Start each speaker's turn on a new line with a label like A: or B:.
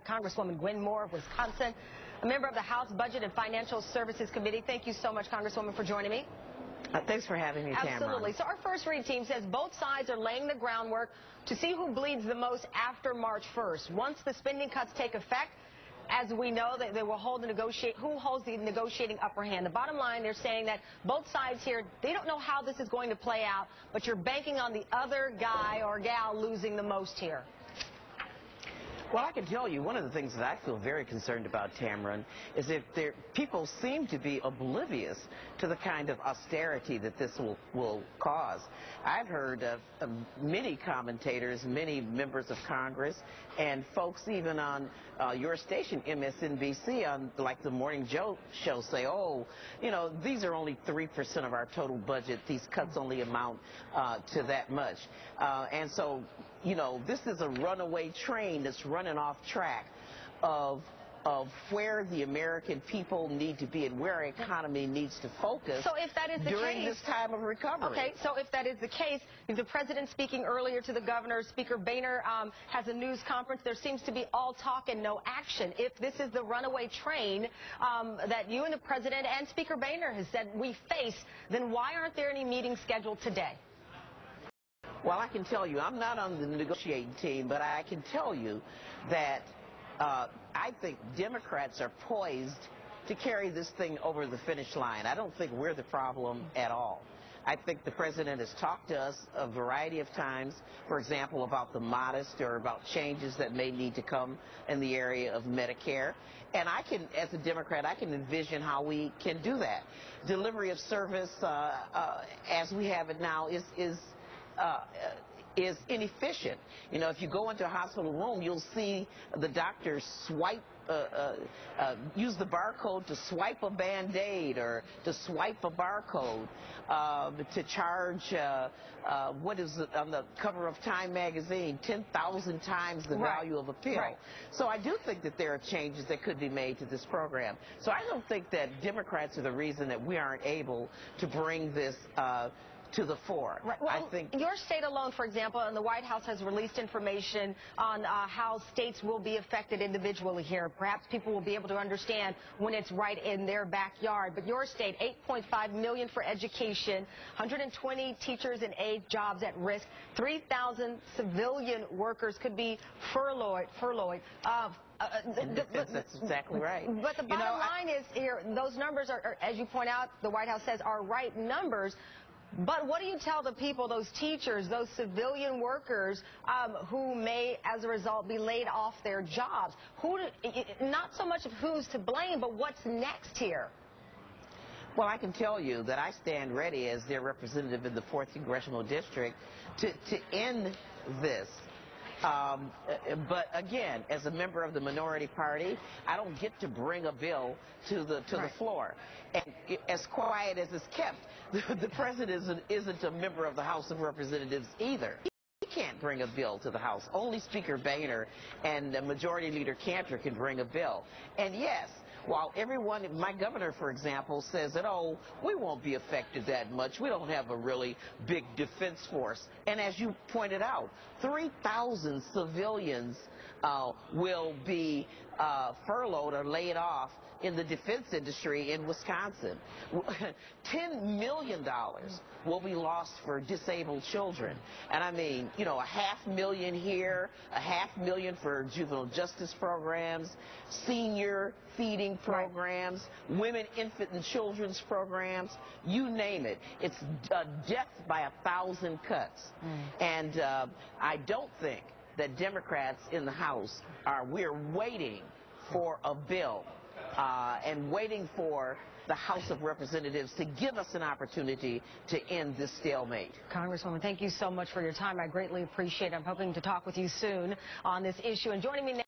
A: Congresswoman Gwen Moore of Wisconsin, a member of the House Budget and Financial Services Committee. Thank you so much, Congresswoman, for joining me.
B: Thanks for having me, Tamara.
A: Absolutely. So our first read team says both sides are laying the groundwork to see who bleeds the most after March 1st. Once the spending cuts take effect, as we know, they will hold the who holds the negotiating upper hand. The bottom line, they're saying that both sides here, they don't know how this is going to play out, but you're banking on the other guy or gal losing the most here.
B: Well, I can tell you one of the things that I feel very concerned about, Tamron, is that people seem to be oblivious to the kind of austerity that this will cause. I've heard of many commentators, many members of Congress, and folks even on your station, MSNBC, on like the Morning Joe show say, oh, you know, these are only 3% of our total budget. These cuts only amount to that much. And so, you know, this is a runaway train that's running off track of where the American people need to be and where our economy needs to focus.
A: So if that is the
B: during this time of recovery.
A: Okay, so if that is the case, the president speaking earlier to the governor, Speaker Boehner has a news conference. There seems to be all talk and no action. If this is the runaway train that you and the president and Speaker Boehner has said we face, then why aren't there any meetings scheduled today?
B: Well, I can tell you, I'm not on the negotiating team, but I can tell you that I think Democrats are poised to carry this thing over the finish line. I don't think we're the problem at all. I think the president has talked to us a variety of times, for example, about the modest or about changes that may need to come in the area of Medicare. And I can, as a Democrat, I can envision how we can do that. Delivery of service, as we have it now, is inefficient. You know, if you go into a hospital room, you'll see the doctor swipe, use the barcode to swipe a Band-Aid or to swipe a barcode to charge, what is it, on the cover of Time magazine, 10,000 times the value of a pill.
A: Right.
B: So I do think that there are changes that could be made to this program. So I don't think that Democrats are the reason that we aren't able to bring this to the fore.
A: Right. Well,
B: I think
A: your state alone, for example, and the White House has released information on how states will be affected individually here. Perhaps people will be able to understand when it's right in their backyard. But your state, $8.5 million for education, 120 teachers and aide jobs at risk, 3,000 civilian workers could be furloughed.
B: That's exactly right.
A: But the bottom line is here, those numbers are, as you point out, the White House says are right numbers. But what do you tell the people, those teachers, those civilian workers who may, as a result, be laid off their jobs? Not so much of who's to blame, but what's next here?
B: Well, I can tell you that I stand ready as their representative in the 4th Congressional District to end this. But again, as a member of the minority party, I don't get to bring a bill to the floor. And as quiet as it's kept, the president isn't a member of the House of Representatives either. He can't bring a bill to the House. Only Speaker Boehner and Majority Leader Cantor can bring a bill. And yes, while everyone, my governor, for example, says that, oh, we won't be affected that much. We don't have a really big defense force. And as you pointed out, 3,000 civilians will be furloughed or laid off in the defense industry in Wisconsin. $10 million will be lost for disabled children. And I mean, you know, $500,000 here, $500,000 for juvenile justice programs, senior feeding programs, women, infant, and children's programs, you name it. It's death by 1,000 cuts. And I don't think that Democrats in the House we're waiting for a bill and waiting for the House of Representatives to give us an opportunity to end this stalemate.
A: Congresswoman, thank you so much for your time. I greatly appreciate it. I'm hoping to talk with you soon on this issue. And joining me now